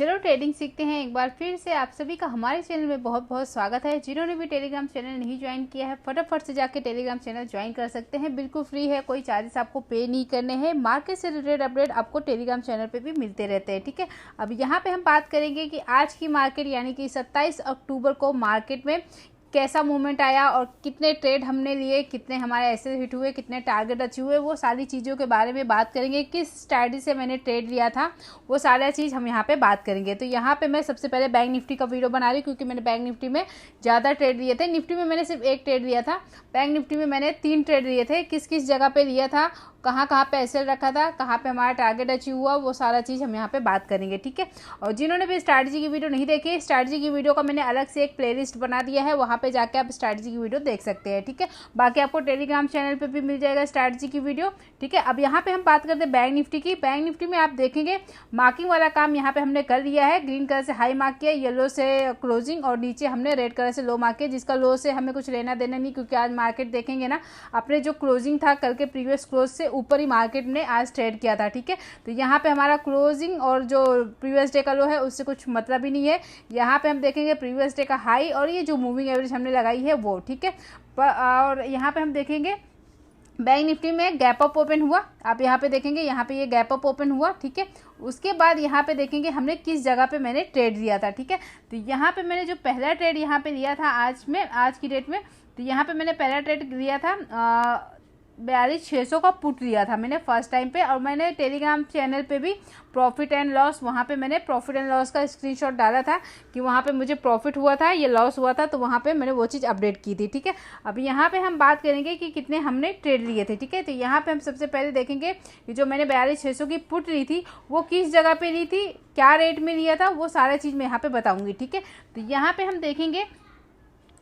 चलो ट्रेडिंग सीखते हैं। एक बार फिर से आप सभी का हमारे चैनल में बहुत बहुत स्वागत है। जिन्होंने भी टेलीग्राम चैनल नहीं ज्वाइन किया है फटाफट से जाके टेलीग्राम चैनल ज्वाइन कर सकते हैं। बिल्कुल फ्री है, कोई चार्जेस आपको पे नहीं करने हैं। मार्केट से रिलेटेड अपडेट आपको टेलीग्राम चैनल पे भी मिलते रहते हैं। ठीक है, अब यहाँ पे हम बात करेंगे कि आज की मार्केट यानी कि 27 अक्टूबर को मार्केट में कैसा मूवमेंट आया और कितने ट्रेड हमने लिए, कितने हमारे ऐसे हिट हुए, कितने टारगेट अचीव हुए, वो सारी चीज़ों के बारे में बात करेंगे। किस स्ट्रैटेजी से मैंने ट्रेड लिया था वो सारा चीज़ हम यहाँ पे बात करेंगे। तो यहाँ पे मैं सबसे पहले बैंक निफ्टी का वीडियो बना रही हूँ क्योंकि मैंने बैंक निफ्टी में ज़्यादा ट्रेड लिए थे। निफ्टी में मैंने सिर्फ एक ट्रेड लिया था, बैंक निफ्टी में मैंने 3 ट्रेड लिए थे। किस किस जगह पे लिया था, कहाँ कहाँ पे एसएल रखा था, कहाँ पे हमारा टारगेट अचीव हुआ, वो सारा चीज़ हम यहाँ पे बात करेंगे। ठीक है, और जिन्होंने भी स्ट्रैटेजी की वीडियो नहीं देखी, स्ट्रैटेजी की वीडियो का मैंने अलग से एक प्लेलिस्ट बना दिया है, वहाँ पे जाके आप स्ट्रैटेजी की वीडियो देख सकते हैं। ठीक है, बाकी आपको टेलीग्राम चैनल पे भी मिल जाएगा स्ट्रैटेजी की वीडियो। ठीक है, अब यहाँ पे हम बात करते हैं बैंक निफ्टी की। बैंक निफ्टी में आप देखेंगे मार्किंग वाला काम यहाँ पे हमने कर लिया है। ग्रीन कलर से हाई मार्क किया, येलो से क्लोजिंग और नीचे हमने रेड कलर से लो मार्क किया, जिसका लो से हमें कुछ लेना देना नहीं क्योंकि आज मार्केट देखेंगे ना, अपने जो क्लोजिंग था कल के प्रीवियस क्लोज से ऊपर ही मार्केट ने आज ट्रेड किया था। ठीक है, तो यहाँ पे हमारा क्लोजिंग और जो प्रीवियस डे का लो है उससे कुछ मतलब ही नहीं है। यहाँ पे हम देखेंगे प्रीवियस डे का हाई और ये जो मूविंग एवरेज हमने लगाई है वो। ठीक है, और यहाँ पे हम देखेंगे बैंक निफ्टी में गैप अप ओपन हुआ। आप यहाँ पे देखेंगे, यहाँ पे ये गैप अप ओपन हुआ। ठीक है, उसके बाद यहाँ पे देखेंगे हमने किस जगह पे मैंने ट्रेड लिया था। ठीक है, तो यहाँ पे मैंने जो पहला ट्रेड यहाँ पे लिया था आज की डेट में, तो यहाँ पे मैंने पहला ट्रेड लिया था 42,600 का पुट लिया था मैंने फर्स्ट टाइम पे। और मैंने टेलीग्राम चैनल पे भी प्रॉफिट एंड लॉस, वहाँ पे मैंने प्रॉफिट एंड लॉस का स्क्रीनशॉट डाला था कि वहाँ पे मुझे प्रॉफिट हुआ था, ये लॉस हुआ था, तो वहाँ पे मैंने वो चीज़ अपडेट की थी। ठीक है, अब यहाँ पे हम बात करेंगे कि कितने हमने ट्रेड लिए थे। ठीक है, तो यहाँ पे हम सबसे पहले देखेंगे कि जो मैंने 42,600 की पुट ली थी वो किस जगह पे ली थी, क्या रेट में लिया था, वो सारा चीज़ मैं यहाँ पे बताऊँगी। ठीक है, तो यहाँ पे हम देखेंगे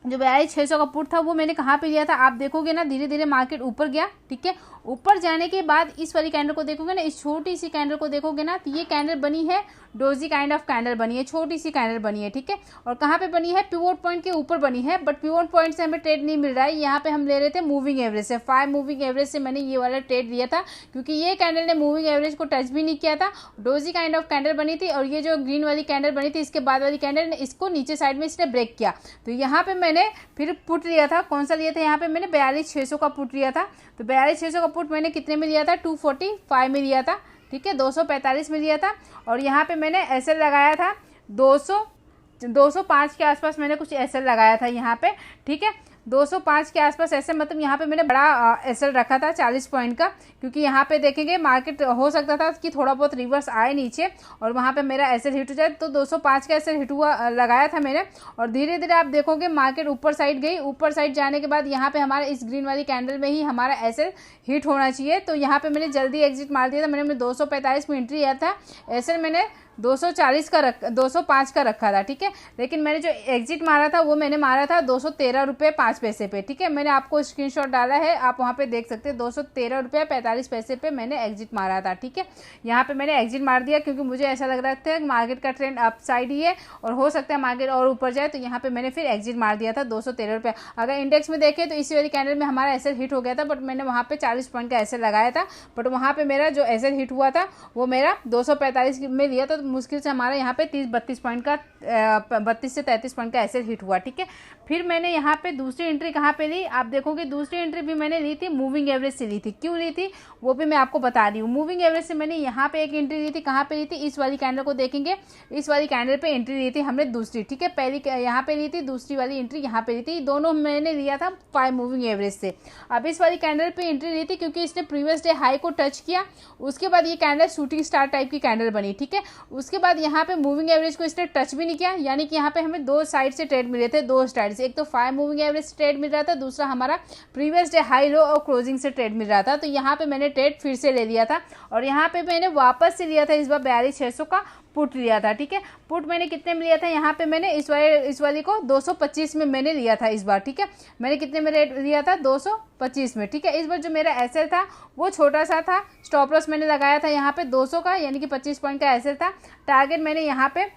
जो 42,600 का पुट था वो मैंने कहाँ पे लिया था। आप देखोगे ना धीरे धीरे मार्केट ऊपर गया। ठीक है, ऊपर जाने के बाद इस वाली कैंडल को देखोगे ना, इस छोटी सी कैंडल को देखोगे ना, तो ये कैंडल बनी है डोजी काइंड ऑफ कैंडल बनी है, छोटी सी कैंडल बनी है। ठीक है, और कहाँ पे बनी है, पिवोट पॉइंट के ऊपर बनी है, बट पिवोट पॉइंट से हमें ट्रेड नहीं मिल रहा है। यहाँ पे हम ले रहे थे मूविंग एवरेज से, 5 मूविंग एवरेज से मैंने ये वाला ट्रेड लिया था क्योंकि ये कैंडल ने मूविंग एवरेज को टच भी नहीं किया था। डोजी काइंड ऑफ कैंडल बनी थी और ये जो ग्रीन वाली कैंडल बनी थी इसके बाद वाली कैंडल ने इसको नीचे साइड में इसने ब्रेक किया। तो यहाँ पे मैंने फिर पुट लिया था। कौन सा लिया था, यहाँ पे मैंने 42,600 का पुट लिया था। तो 42,600 का पुट मैंने कितने में लिया था, 245 में लिया था। ठीक है, 245 में लिया था। और यहाँ पे मैंने एसएल लगाया था 205 के आसपास मैंने कुछ एसएल लगाया था यहाँ पे। ठीक है, 205 के आसपास ऐसे, मतलब यहाँ पे मैंने बड़ा एसएल रखा था 40 पॉइंट का, क्योंकि यहाँ पे देखेंगे मार्केट हो सकता था कि थोड़ा बहुत रिवर्स आए नीचे और वहाँ पे मेरा एसएल हिट हो जाए। तो 205 का एसएल हिट हुआ लगाया था मैंने। और धीरे धीरे आप देखोगे मार्केट ऊपर साइड गई। ऊपर साइड जाने के बाद यहाँ पे हमारा इस ग्रीन वाली कैंडल में ही हमारा एसएल हिट होना चाहिए। तो यहाँ पे मैंने जल्दी एग्जिट मार दिया था। मैंने 245 में एंट्री लिया था, एसएल मैंने 205 का रखा था। ठीक है, लेकिन मैंने जो एग्जिट मारा था वो मैंने मारा था 213 रुपये 5 पैसे पे। ठीक है, मैंने आपको स्क्रीनशॉट डाला है, आप वहाँ पे देख सकते हैं, 213 रुपये 45 पैसे पे मैंने एग्जिट मारा था। ठीक है, यहाँ पे मैंने एग्जिट मार दिया क्योंकि मुझे ऐसा लग रहा था कि मार्केट का ट्रेंड अप साइड ही है और हो सकता है मार्केट और ऊपर जाए। तो यहाँ पे मैंने फिर एग्जिट मार दिया था 213 रुपये। अगर इंडेक्स में देखें तो इसी वाली कैंडल में हमारा एसएल हिट हो गया था, बट मैंने वहाँ पे 40 पॉइंट का एसएल लगाया था, बट वहाँ पे मेरा जो एसएल हिट हुआ था वो मेरा 245 में लिया था। तो मुश्किल से हमारा यहाँ पे 30-32 पॉइंट का 32 से 33 पॉइंट का एसएल हिट हुआ। ठीक है, फिर मैंने यहाँ पे दूसरी एंट्री कहाँ पे ली, आप देखोगे दूसरी एंट्री भी मैंने ली थी मूविंग एवरेज से ली थी। क्यों ली थी वो भी मैं आपको बता रही हूँ। मूविंग एवरेज से मैंने यहाँ पे एक एंट्री ली थी, कहाँ पे ली थी, इस वाली कैंडल को देखेंगे, इस वाली कैंडल पे एंट्री ली थी हमने दूसरी। ठीक है, पहली यहाँ पे ली थी, दूसरी वाली एंट्री यहाँ पे ली थी, दोनों मैंने लिया था 5 मूविंग एवरेज से। अब इस वाली कैंडल पे एंट्री ली थी क्योंकि इसने प्रीवियस डे हाई को टच किया, उसके बाद ये कैंडल शूटिंग स्टार टाइप की कैंडल बनी। ठीक है, उसके बाद यहाँ पे मूविंग एवरेज को इसने टच भी नहीं किया, यानी कि यहाँ पे हमें दो साइड से ट्रेड मिले थे, दो साइड से। एक तो 5 मूविंग एवरेज से ट्रेड मिल रहा था, दूसरा हमारा प्रीवियस डे हाई लो और क्लोजिंग से ट्रेड मिल रहा था। तो यहाँ पे मैंने ट्रेड फिर से ले लिया था और यहाँ पे मैंने वापस से लिया था, इस बार 42,600 का पुट लिया था। ठीक है, पुट मैंने कितने में लिया था, यहाँ पे मैंने इस वाली को 225 में मैंने लिया था इस बार। ठीक है, मैंने कितने में रेट लिया था, 225 में। ठीक है, इस बार जो मेरा एसएल था वो छोटा सा था, स्टॉप लॉस मैंने लगाया था यहाँ पे 200 का, यानी कि 25 पॉइंट का एसएल था। टारगेट मैंने यहाँ पे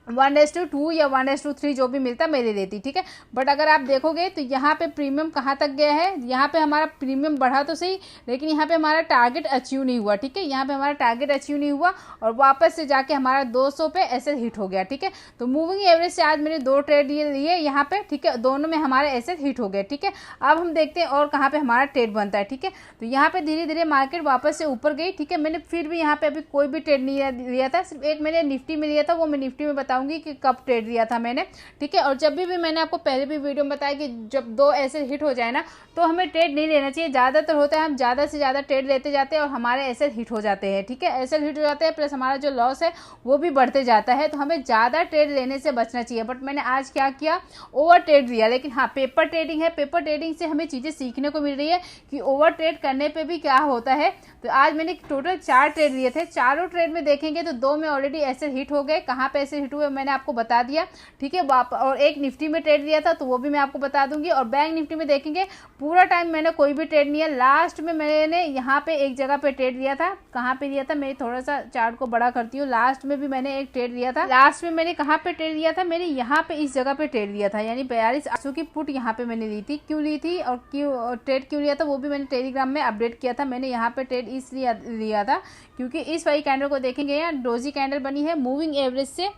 1:2 या 1:3 जो भी मिलता मैं ले लेती, ठीक है। बट अगर आप देखोगे तो यहाँ पे प्रीमियम कहाँ तक गया है, यहाँ पे हमारा प्रीमियम बढ़ा तो सही, लेकिन यहाँ पे हमारा टारगेट अचीव नहीं हुआ, ठीक है। यहाँ पे हमारा टारगेट अचीव नहीं हुआ और वापस से जाके हमारा 200 पे एसएल हिट हो गया, ठीक है। तो मूविंग एवरेज से आज मैंने 2 ट्रेड लिए यहाँ पे, ठीक है, दोनों में हमारे एसएल हिट हो गए, ठीक है। अब हम देखते हैं और कहाँ पे हमारा ट्रेड बनता है, ठीक है। तो यहाँ पे धीरे धीरे मार्केट वापस से ऊपर गई, ठीक है। मैंने फिर भी यहाँ पे अभी कोई भी ट्रेड नहीं लिया था, सिर्फ एक मैंने निफ्टी में लिया था, वो मैं निफ्टी में बताऊंगी कि कब ट्रेड लिया था मैंने, ठीक है। और जब भी मैंने आपको पहले भी वीडियो में बताया कि जब 2 ऐसे हिट हो जाए ना तो हमें ट्रेड नहीं लेना चाहिए। ज़्यादातर होता है हम ज़्यादा से ज़्यादा ट्रेड लेते जाते हैं और हमारे ऐसे हिट हो जाते हैं, ठीक है। ऐसे हिट हो जाते हैं प्लस हमारा जो लॉस है वो भी बढ़ते जाता है, तो हमें ज़्यादा ट्रेड लेने से बचना चाहिए। बट मैंने आज क्या किया, ओवर ट्रेड लिया। लेकिन हाँ, पेपर ट्रेडिंग है, पेपर ट्रेडिंग से हमें चीज़ें सीखने को मिल रही है कि ओवर ट्रेड करने पर भी क्या होता है। तो आज मैंने टोटल 4 ट्रेड लिए थे, चारों ट्रेड में देखेंगे तो 2 में ऑलरेडी ऐसे हिट हो गए। कहाँ पे ऐसे हिट हुए मैंने आपको बता दिया, ठीक है। और एक निफ्टी में ट्रेड लिया था तो वो भी मैं आपको बता दूंगी। और बैंक निफ्टी में देखेंगे पूरा टाइम मैंने कोई भी ट्रेड नहीं है। लास्ट में मैंने यहाँ पे एक जगह पे ट्रेड लिया था, कहाँ पे लिया था, मैं थोड़ा सा चार्ट को बड़ा करती हूँ। लास्ट में भी मैंने एक ट्रेड लिया था, लास्ट में मैंने कहाँ पे ट्रेड लिया था, मैंने यहाँ पे इस जगह पे ट्रेड लिया था, यानी 42,800 की पुट यहाँ पे मैंने ली थी। क्यों ली थी और क्यों ट्रेड क्यों लिया था वो भी मैंने टेलीग्राम में अपडेट किया था। मैंने यहाँ पे ट्रेड इसलिए लिया था क्योंकि इस वाली कैंडल को देखेंगे, यहाँ डोजी कैंडल बनी है, मूविंग एवरेज से,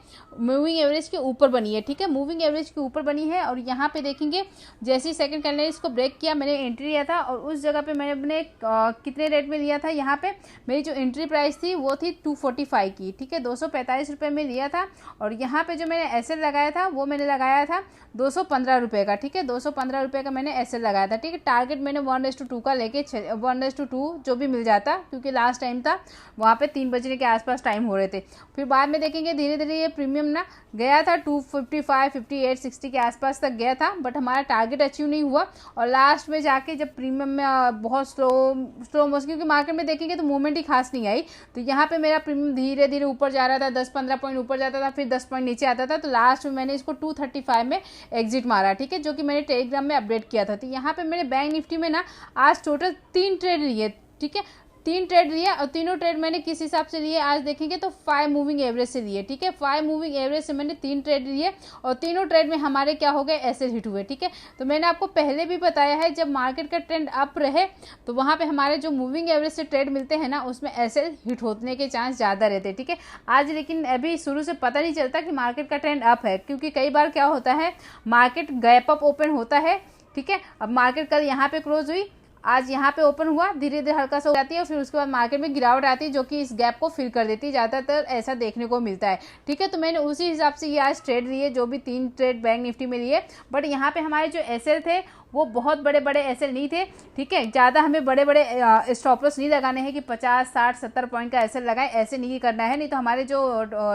मूविंग एवरेज के ऊपर बनी है, ठीक है, मूविंग एवरेज के ऊपर बनी है। और यहाँ पे देखेंगे जैसे ही सेकंड कैंडल इसको ब्रेक किया, मैंने एंट्री लिया था और उस जगह पे मैंने कितने रेट में लिया था, यहाँ पे मेरी जो एंट्री प्राइस थी वो थी 245 की, ठीक है, 245 रुपये में लिया था। और यहाँ पे जो मैंने एसएल लगाया था वो मैंने लगाया था 215 रुपये का, ठीक है, 215 रुपये का मैंने एसएल लगाया था, ठीक है। टारगेट मैंने 1:2 का लेके 1:2 जो भी मिल जाता, क्योंकि लास्ट टाइम था वहाँ पे 3 बजने के आसपास टाइम हो रहे थे। फिर बाद में देखेंगे धीरे धीरे ये प्रीमियम ना गया था 255, 58, 60 के आसपास तक गया था, बट हमारा टारगेट अचीव नहीं हुआ। और लास्ट में जाके जब प्रीमियम में बहुत स्लो मोशन, क्योंकि मार्केट में देखेंगे तो मूवमेंट ही खास नहीं आई, तो यहाँ पे मेरा प्रीमियम धीरे धीरे ऊपर जा रहा था, 10-15 पॉइंट ऊपर जाता था, फिर 10 पॉइंट नीचे आता था। तो लास्ट में मैंने इसको 235 में एग्जिट मारा, ठीक है, जो कि मैंने टेलीग्राम में अपडेट किया था। तो यहाँ पे मैंने बैंक निफ्टी में ना आज टोटल 3 ट्रेड लिए, ठीक है, 3 ट्रेड लिया और तीनों ट्रेड मैंने किस हिसाब से लिए आज देखेंगे तो 5 मूविंग एवरेज से लिए, ठीक है, 5 मूविंग एवरेज से मैंने 3 ट्रेड लिए और तीनों ट्रेड में हमारे क्या हो गए, ऐसे हिट हुए, ठीक है। तो मैंने आपको पहले भी बताया है जब मार्केट का ट्रेंड अप रहे तो वहाँ पे हमारे जो मूविंग एवरेज से ट्रेड मिलते हैं ना उसमें ऐसे हिट होने के चांस ज़्यादा रहते हैं, ठीक है। आज लेकिन अभी शुरू से पता नहीं चलता कि मार्केट का ट्रेंड अप है, क्योंकि कई बार क्या होता है मार्केट गैप अप ओपन होता है, ठीक है। अब मार्केट कल यहाँ पे क्लोज हुई, आज यहाँ पे ओपन हुआ, धीरे धीरे हल्का सा हो जाती है और फिर उसके बाद मार्केट में गिरावट आती है जो कि इस गैप को फिल कर देती है, ज़्यादातर ऐसा देखने को मिलता है, ठीक है। तो मैंने उसी हिसाब से ये आज ट्रेड लिए, जो भी 3 ट्रेड बैंक निफ्टी में लिए। बट यहाँ पे हमारे जो एसएल थे वो बहुत बड़े बड़े एसएल नहीं थे, ठीक है, ज़्यादा हमें बड़े बड़े स्टॉप लॉस नहीं लगाने हैं कि 50, 60, 70 पॉइंट का एसएल लगाए, ऐसे नहीं करना है, नहीं तो हमारे जो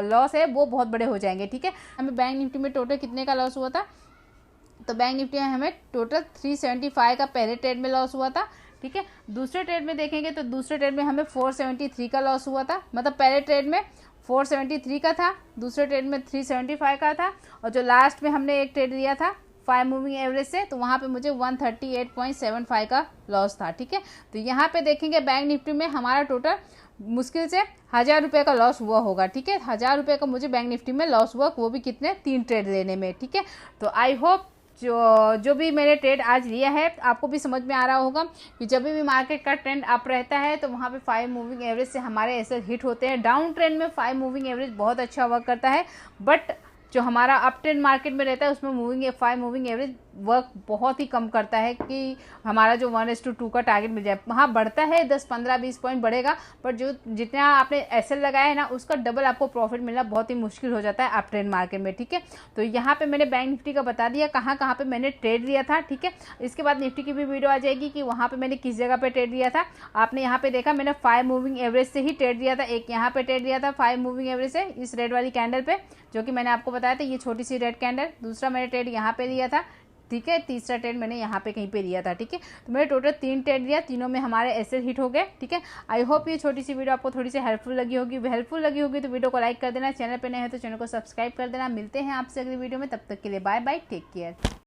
लॉस है वो बहुत बड़े हो जाएंगे, ठीक है। हमें बैंक निफ्टी में टोटल कितने का लॉस हुआ था, तो बैंक निफ्टी में हमें टोटल 375 का पहले ट्रेड में लॉस हुआ था, ठीक है। दूसरे ट्रेड में देखेंगे तो दूसरे ट्रेड में हमें 473 का लॉस हुआ था, मतलब पहले ट्रेड में 473 का था, दूसरे ट्रेड में 375 का था, और जो लास्ट में हमने एक ट्रेड लिया था 5 मूविंग एवरेज से, तो वहाँ पे मुझे 138.75 का लॉस था, ठीक है। तो यहाँ पे देखेंगे बैंक निफ्टी में हमारा टोटल मुश्किल से 1000 रुपये का लॉस हुआ होगा, ठीक है, 1000 रुपये का मुझे बैंक निफ्टी में लॉस हुआ, वो भी कितने, 3 ट्रेड लेने में, ठीक है। तो आई होप जो भी मैंने ट्रेड आज लिया है आपको भी समझ में आ रहा होगा कि जब भी मार्केट का ट्रेंड अप रहता है तो वहाँ पे 5 मूविंग एवरेज से हमारे ऐसे हिट होते हैं। डाउन ट्रेंड में 5 मूविंग एवरेज बहुत अच्छा वर्क करता है, बट जो हमारा अप ट्रेंड मार्केट में रहता है उसमें 5 मूविंग एवरेज वर्क बहुत ही कम करता है कि हमारा जो 1:2 का टारगेट मिल जाए। वहाँ बढ़ता है 10, 15, 20 पॉइंट बढ़ेगा, पर जो जितना आपने एसएल लगाया है ना उसका डबल आपको प्रॉफिट मिलना बहुत ही मुश्किल हो जाता है अप ट्रेंड मार्केट में, ठीक है। तो यहाँ पे मैंने बैंक निफ्टी का बता दिया कहाँ कहाँ पे मैंने ट्रेड लिया था, ठीक है। इसके बाद निफ्टी की भी वीडियो आ जाएगी कि वहाँ पे मैंने किस जगह पे ट्रेड लिया था। आपने यहाँ पे देखा मैंने 5 मूविंग एवरेज से ही ट्रेड लिया था, एक यहाँ पे ट्रेड लिया था 5 मूविंग एवरेज से इस रेड वाली कैंडल पे, जो कि मैंने आपको बताया था, ये छोटी सी रेड कैंडल। दूसरा मैंने ट्रेड यहाँ पे लिया था, ठीक है, तीसरा ट्रेड मैंने यहाँ पे कहीं पे लिया था, ठीक है। तो मैंने टोटल 3 ट्रेड लिया, तीनों में हमारे ऐसे हिट हो गए, ठीक है। आई होप ये छोटी सी वीडियो आपको थोड़ी सी हेल्पफुल लगी होगी तो वीडियो को लाइक कर देना, चैनल पे नए हैं तो चैनल को सब्सक्राइब कर देना। मिलते हैं आपसे अगली वीडियो में, तब तक के लिए बाय बाय, टेक केयर।